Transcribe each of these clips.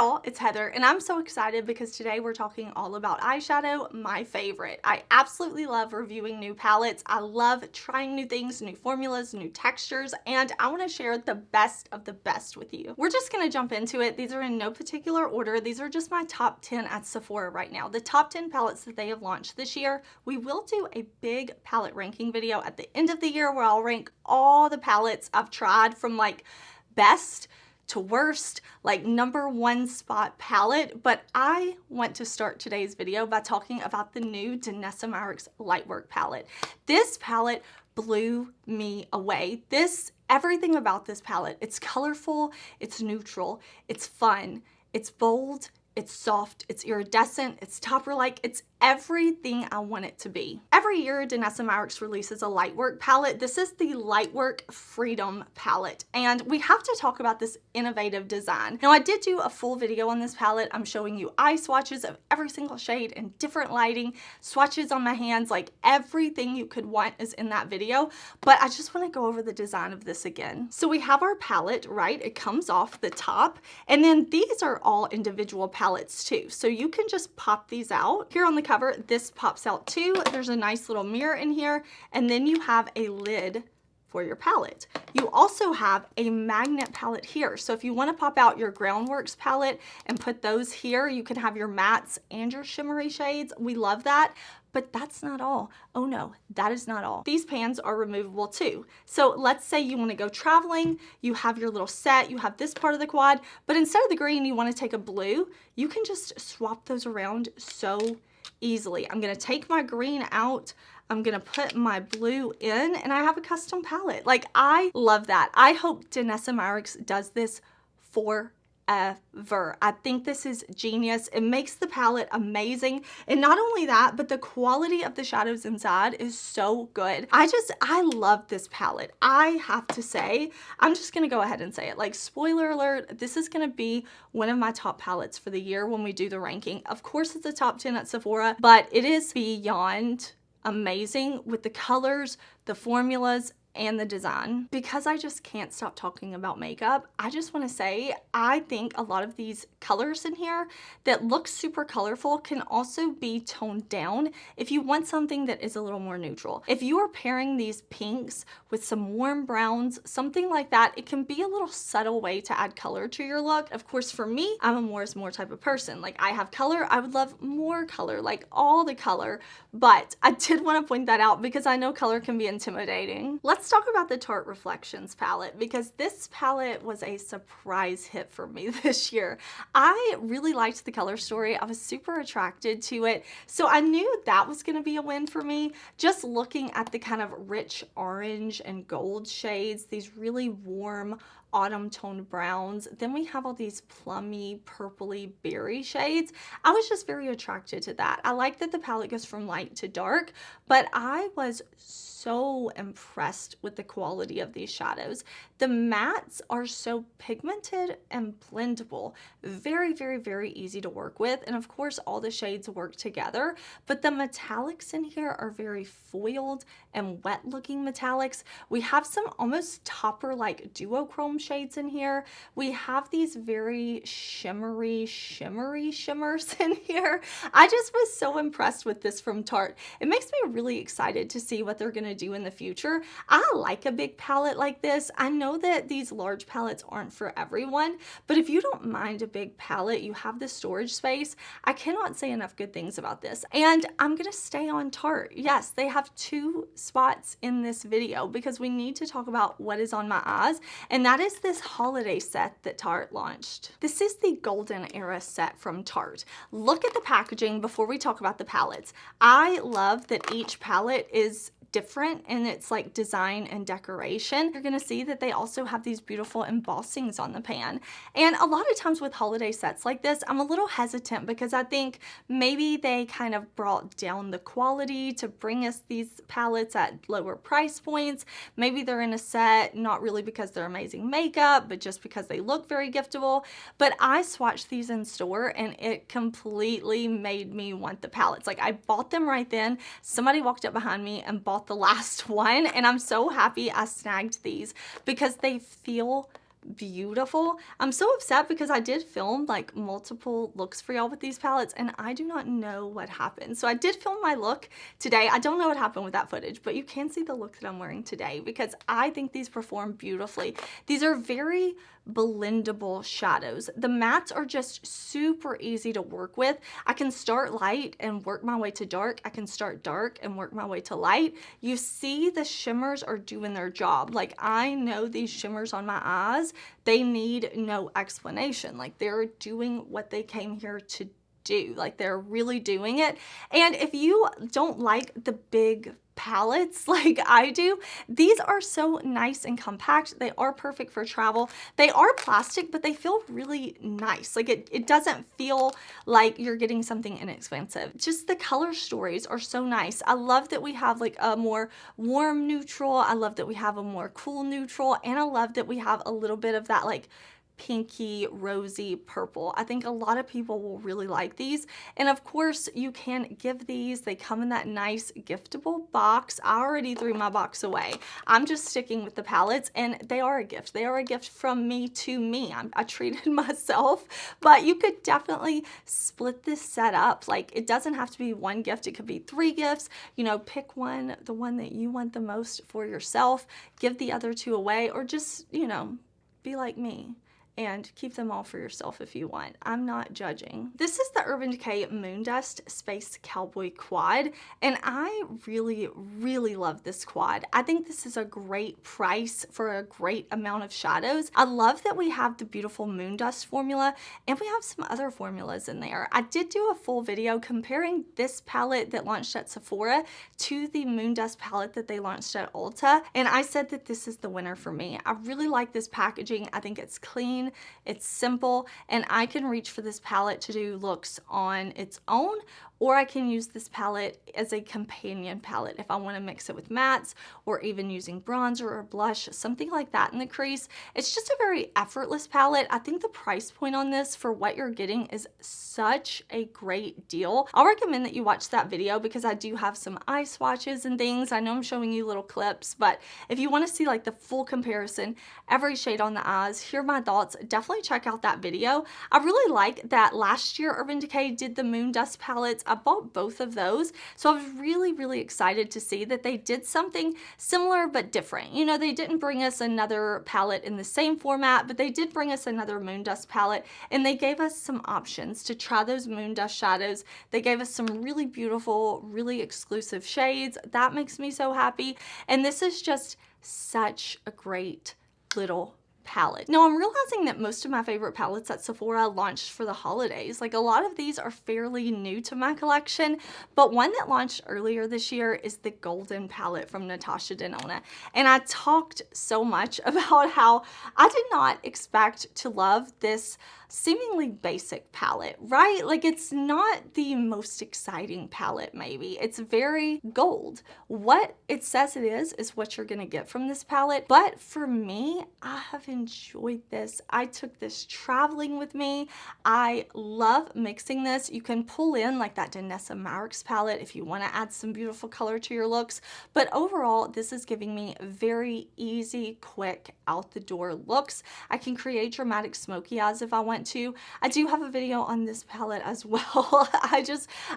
y'all, it's Heather, and I'm so excited because today we're talking all about eyeshadow, my favorite. I absolutely love reviewing new palettes. I love trying new things, new formulas, new textures, and I want to share the best of the best with you. We're just going to jump into it. These are in no particular order. These are just my top 10 at Sephora right now. The top 10 palettes that they have launched this year. We will do a big palette ranking video at the end of the year where I'll rank all the palettes I've tried from like best to worst, like #1 spot palette. But I want to start today's video by talking about the new DeNaturix Lightwork palette. This palette blew me away. Everything about this palette, it's colorful, it's neutral, it's fun, it's bold, it's soft, it's iridescent, it's topper-like, it's everything I want it to be. Every year, DeNaturix releases a Lightwork palette. This is the Lightwork Freedom palette, and we have to talk about this innovative design. Now, I did do a full video on this palette. I'm showing you eye swatches of every single shade and different lighting, swatches on my hands, like everything you could want is in that video, but I just want to go over the design of this again. So we have our palette, right? It comes off the top, and then these are all individual palettes too. So you can just pop these out. Here on the cover, this pops out too. There's a nice little mirror in here, and then you have a lid for your palette. You also have a magnet palette here. So if you want to pop out your Groundworks palette and put those here, you can have your mattes and your shimmery shades. We love that. But that's not all. Oh no, that is not all. These pans are removable too. So let's say you want to go traveling, you have your little set, you have this part of the quad, but instead of the green, you want to take a blue, you can just swap those around so easily. I'm going to take my green out, I'm going to put my blue in, and I have a custom palette. Like, I love that. I hope DeNaturix does this forever. I think this is genius. It makes the palette amazing. And not only that, but the quality of the shadows inside is so good. I love this palette. I have to say, I'm just gonna go ahead and say it. Like, spoiler alert, this is gonna be one of my top palettes for the year when we do the ranking. Of course, it's a top 10 at Sephora, but it is beyond amazing with the colors, the formulas, and the design. Because I just can't stop talking about makeup, I just want to say I think a lot of these colors in here that look super colorful can also be toned down if you want something that is a little more neutral. If you are pairing these pinks with some warm browns, something like that, it can be a little subtle way to add color to your look. Of course, for me, I'm a more is more type of person. Like, I have color, I would love more color, like all the color, but I did want to point that out because I know color can be intimidating. Let's talk about the Tarte Reflections palette, because this palette was a surprise hit for me this year. I really liked the color story. I was super attracted to it. So I knew that was going to be a win for me. Just looking at the kind of rich orange and gold shades, these really warm autumn toned browns. Then we have all these plummy, purpley berry shades. I was just very attracted to that. I like that the palette goes from light to dark, but I was so impressed with the quality of these shadows. The mattes are so pigmented and blendable. Very, very, very easy to work with. And of course, all the shades work together, but the metallics in here are very foiled and wet looking metallics. We have some almost topper-like duochrome shades in here. We have these very shimmery shimmers in here. I just was so impressed with this from Tarte. It makes me really excited to see what they're going to do in the future. I like a big palette like this. I know that these large palettes aren't for everyone, but if you don't mind a big palette, you have the storage space, I cannot say enough good things about this. And I'm going to stay on Tarte. Yes, they have 2 spots in this video because we need to talk about what is on my eyes, and that is this holiday set that Tarte launched. This is the golden era set from Tarte. Look at the packaging before we talk about the palettes. I love that each palette is different in its like design and decoration. You're gonna see that they also have these beautiful embossings on the pan. And a lot of times with holiday sets like this, I'm a little hesitant because I think maybe they kind of brought down the quality to bring us these palettes at lower price points. Maybe they're in a set, not really because they're amazing makeup, but just because they look very giftable. But I swatched these in store and it completely made me want the palettes. Like, I bought them right then. Somebody walked up behind me and bought the last one, and I'm so happy I snagged these because they feel beautiful. I'm so upset because I did film like multiple looks for y'all with these palettes and I do not know what happened. So I did film my look today. I don't know what happened with that footage, but you can see the look that I'm wearing today because I think these perform beautifully. These are very blendable shadows. The mattes are just super easy to work with. I can start light and work my way to dark. I can start dark and work my way to light. You see the shimmers are doing their job. Like I know these shimmers on my eyes, they need no explanation. Like they're doing what they came here to do. Like they're really doing it. And if you don't like the big palettes like I do, these are so nice and compact. They are perfect for travel. They are plastic, but they feel really nice. Like it doesn't feel like you're getting something inexpensive. Just the color stories are so nice. I love that we have like a more warm neutral. I love that we have a more cool neutral. And I love that we have a little bit of that like pinky rosy purple. I think a lot of people will really like these. And of course you can give these, they come in that nice giftable box. I already threw my box away. I'm just sticking with the palettes and they are a gift. They are a gift from me to me. I treated myself, but you could definitely split this set up. Like it doesn't have to be one gift. It could be 3 gifts, you know, pick one, the one that you want the most for yourself, give the other 2 away, or just, you know, be like me and keep them all for yourself if you want. I'm not judging. This is the Urban Decay Moondust Space Cowboy Quad, and I really, really love this quad. I think this is a great price for a great amount of shadows. I love that we have the beautiful Moondust formula, and we have some other formulas in there. I did do a full video comparing this palette that launched at Sephora to the Moondust palette that they launched at Ulta, and I said that this is the winner for me. I really like this packaging. I think it's clean, it's simple, and I can reach for this palette to do looks on its own, or I can use this palette as a companion palette if I want to mix it with mattes or even using bronzer or blush, something like that in the crease. It's just a very effortless palette. I think the price point on this for what you're getting is such a great deal. I'll recommend that you watch that video because I do have some eye swatches and things. I know I'm showing you little clips, but if you want to see like the full comparison, every shade on the eyes, hear my thoughts, definitely check out that video. I really like that last year Urban Decay did the Moondust palettes. I bought both of those, so I was really, really excited to see that they did something similar but different. You know, they didn't bring us another palette in the same format, but they did bring us another Moondust palette, and they gave us some options to try those Moondust shadows. They gave us some really beautiful, really exclusive shades. That makes me so happy, and this is just such a great little palette. Now I'm realizing that most of my favorite palettes at Sephora launched for the holidays. Like a lot of these are fairly new to my collection, but one that launched earlier this year is the Golden palette from Natasha Denona. And I talked so much about how I did not expect to love this seemingly basic palette, right? Like it's not the most exciting palette maybe. It's very gold. What it says it is what you're gonna get from this palette. But for me, I have enjoyed this. I took this traveling with me. I love mixing this. You can pull in like that Danessa Myricks palette if you want to add some beautiful color to your looks. But overall, this is giving me very easy, quick, out the door looks. I can create dramatic smoky eyes if I want to. I do have a video on this palette as well.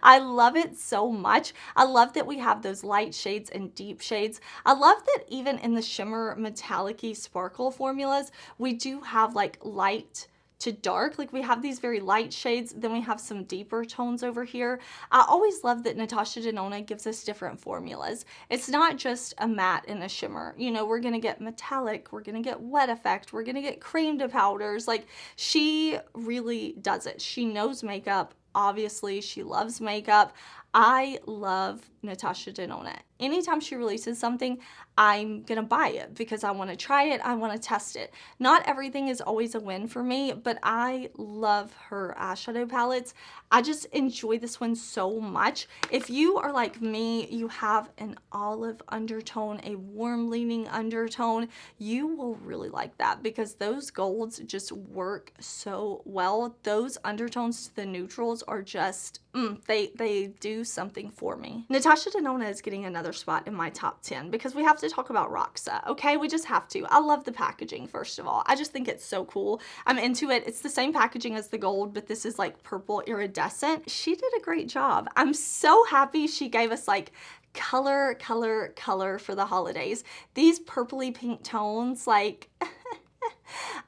I love it so much. I love that we have those light shades and deep shades. I love that even in the shimmer metallic-y sparkle formulas, we do have like light to dark. Like we have these very light shades, then we have some deeper tones over here. I always love that Natasha Denona gives us different formulas. It's not just a matte and a shimmer. You know, we're gonna get metallic, we're gonna get wet effect, we're gonna get cream to powders. Like she really does it. She knows makeup. Obviously, she loves makeup. I love Natasha Denona. Anytime she releases something, I'm gonna buy it because I want to try it, I want to test it. Not everything is always a win for me, but I love her eyeshadow palettes. I just enjoy this one so much. If you are like me, you have an olive undertone, a warm leaning undertone, you will really like that because those golds just work so well. Those undertones to the neutrals are just, they do do something for me. Natasha Denona is getting another spot in my top 10 because we have to talk about Roxa, okay? We just have to. I love the packaging, first of all. I just think it's so cool. I'm into it. It's the same packaging as the gold, but this is like purple iridescent. She did a great job. I'm so happy she gave us like color for the holidays. These purpley pink tones, like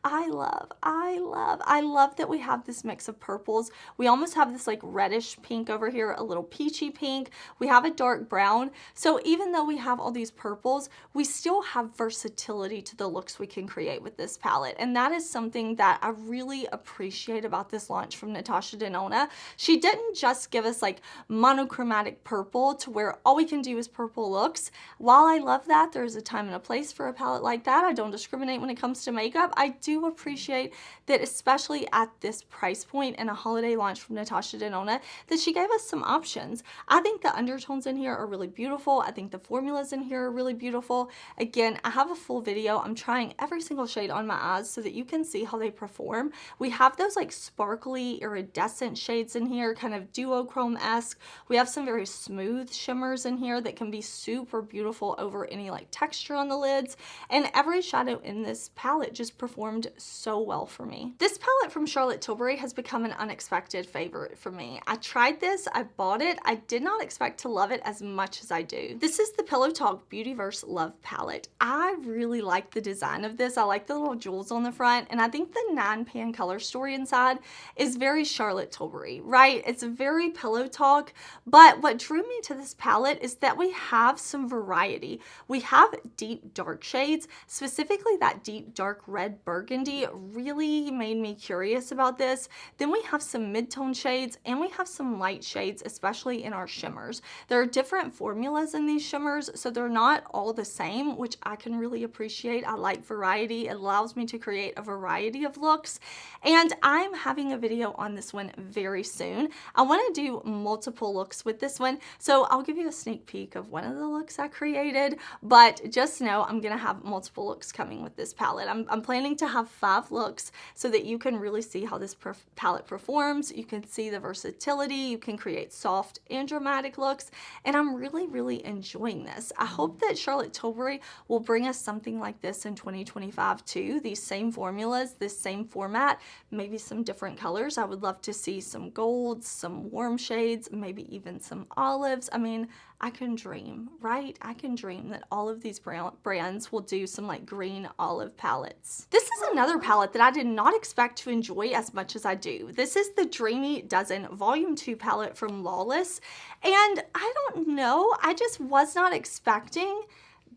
I love that we have this mix of purples. We almost have this like reddish pink over here, a little peachy pink. We have a dark brown. So even though we have all these purples, we still have versatility to the looks we can create with this palette. And that is something that I really appreciate about this launch from Natasha Denona. She didn't just give us like monochromatic purple to where all we can do is purple looks. While I love that, there's a time and a place for a palette like that. I don't discriminate when it comes to makeup. I do appreciate that, especially at this price point and a holiday launch from Natasha Denona, that she gave us some options. I think the undertones in here are really beautiful. I think the formulas in here are really beautiful. Again, I have a full video. I'm trying every single shade on my eyes so that you can see how they perform. We have those like sparkly iridescent shades in here, kind of duochrome-esque. We have some very smooth shimmers in here that can be super beautiful over any like texture on the lids. And every shadow in this palette just performed so well for me. This palette from Charlotte Tilbury has become an unexpected favorite for me. I tried this, I bought it. I did not expect to love it as much as I do. This is the Pillow Talk Beautyverse Love Palette. I really like the design of this. I like the little jewels on the front, and I think the 9-pan color story inside is very Charlotte Tilbury, right? It's very Pillow Talk, but what drew me to this palette is that we have some variety. We have deep dark shades, specifically that deep dark red burgundy really made me curious about this. Then we have some mid-tone shades and we have some light shades, especially in our shimmers. There are different formulas in these shimmers, so they're not all the same, which I can really appreciate. I like variety. It allows me to create a variety of looks, and I'm having a video on this one very soon. I want to do multiple looks with this one, so I'll give you a sneak peek of one of the looks I created, but just know I'm going to have multiple looks coming with this palette. I'm planning to have 5 looks so that you can really see how this palette performs. You can see the versatility. You can create soft and dramatic looks, and I'm really enjoying this. I hope that Charlotte Tilbury will bring us something like this in 2025 too. These same formulas, this same format, maybe some different colors. I would love to see some golds, some warm shades, maybe even some olives. I mean, I can dream, right? I can dream that all of these brands will do some like green olive palettes. This is another palette that I did not expect to enjoy as much as I do. This is the Dreamy Dozen Volume 2 palette from Lawless. And I don't know, I just was not expecting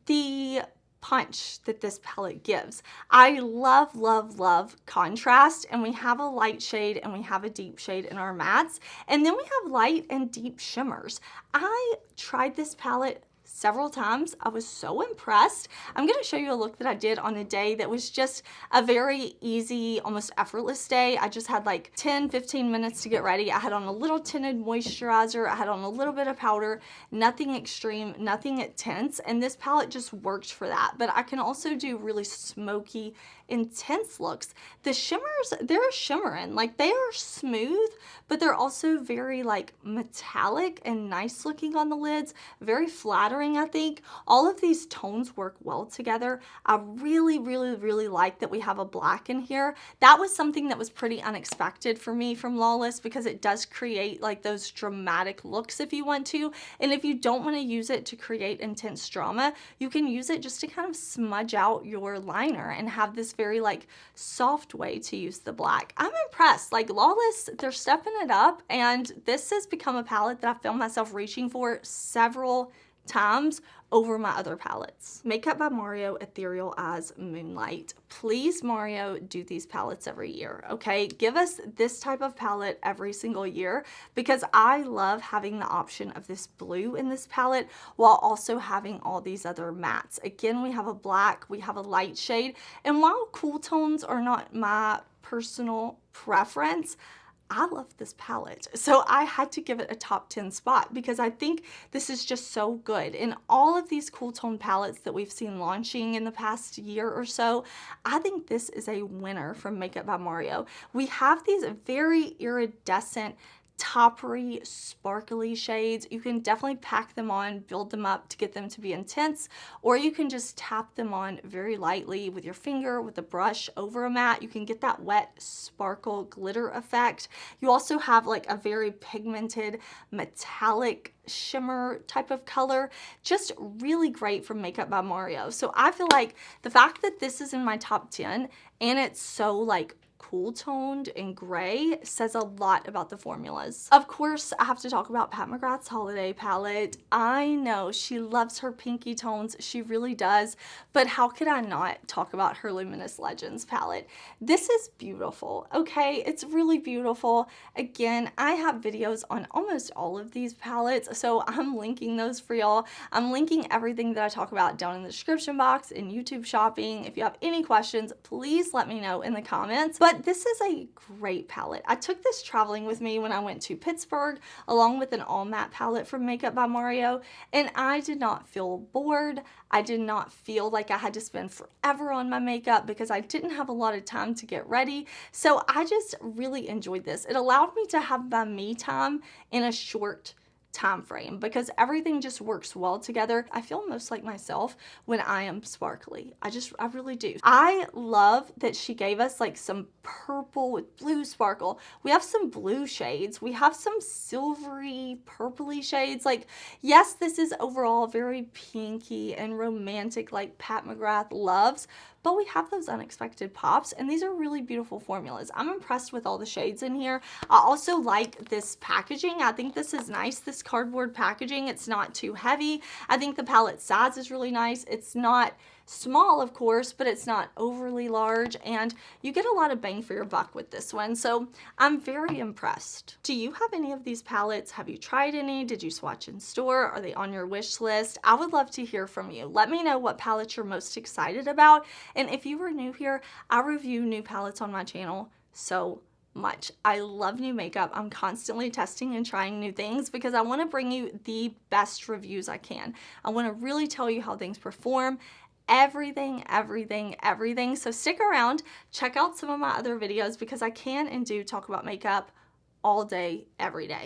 the punch that this palette gives. I love contrast, and we have a light shade and we have a deep shade in our mattes, and then we have light and deep shimmers. I tried this palette several times. I was so impressed. I'm going to show you a look that I did on a day that was just a very easy, almost effortless day. I just had like 10-15 minutes to get ready. I had on a little tinted moisturizer. I had on a little bit of powder, nothing extreme, nothing intense, and this palette just worked for that. But I can also do really smoky, intense looks. The shimmers, they're shimmering. Like, they are smooth, but they're also very like metallic and nice looking on the lids, very flattering, I think. All of these tones work well together. I really like that we have a black in here. That was something that was pretty unexpected for me from Lawless, because it does create like those dramatic looks if you want to. And if you don't want to use it to create intense drama, you can use it just to kind of smudge out your liner and have this very like soft way to use the black. I'm impressed. Like, Lawless, they're stepping it up, and this has become a palette that I found myself reaching for several times over my other palettes. Makeup by Mario Ethereal Eyes Moonlight. Please, Mario, do these palettes every year, okay? Give us this type of palette every single year, because I love having the option of this blue in this palette while also having all these other mattes. Again, we have a black, we have a light shade, and while cool tones are not my personal preference, I love this palette. So I had to give it a top 10 spot, because I think this is just so good. In all of these cool tone palettes that we've seen launching in the past year or so, I think this is a winner from Makeup by Mario. We have these very iridescent toppery, sparkly shades. You can definitely pack them on, build them up to get them to be intense, or you can just tap them on very lightly with your finger, with a brush over a matte. You can get that wet sparkle glitter effect. You also have like a very pigmented metallic shimmer type of color. Just really great from Makeup by Mario. So I feel like the fact that this is in my top 10 and it's so like cool toned and gray says a lot about the formulas. Of course, I have to talk about Pat McGrath's holiday palette. I know she loves her pinky tones, she really does, but how could I not talk about her Luminous Legends palette? This is beautiful, okay? It's really beautiful. Again, I have videos on almost all of these palettes, so I'm linking those for y'all. I'm linking everything that I talk about down in the description box in YouTube shopping. If you have any questions, please let me know in the comments. But this is a great palette. I took this traveling with me when I went to Pittsburgh, along with an all matte palette from Makeup by Mario, and I did not feel bored. I did not feel like I had to spend forever on my makeup because I didn't have a lot of time to get ready. So I just really enjoyed this. It allowed me to have my me time in a short time frame because everything just works well together. I feel most like myself when I am sparkly. I really do. I love that she gave us like some purple with blue sparkle. We have some blue shades. We have some silvery purpley shades. Like, yes, this is overall very pinky and romantic like Pat McGrath loves, but we have those unexpected pops, and these are really beautiful formulas. I'm impressed with all the shades in here. I also like this packaging. I think this is nice, this cardboard packaging. It's not too heavy. I think the palette size is really nice. It's not small, of course, but it's not overly large, and you get a lot of bang for your buck with this one, so I'm very impressed. Do you have any of these palettes? Have you tried any? Did you swatch in store? Are they on your wish list? I would love to hear from you. Let me know what palettes you're most excited about, and if you are new here, I review new palettes on my channel so much. I love new makeup. I'm constantly testing and trying new things because I want to bring you the best reviews I can. I want to really tell you how things perform, everything. So stick around, check out some of my other videos because I can and do talk about makeup all day, every day.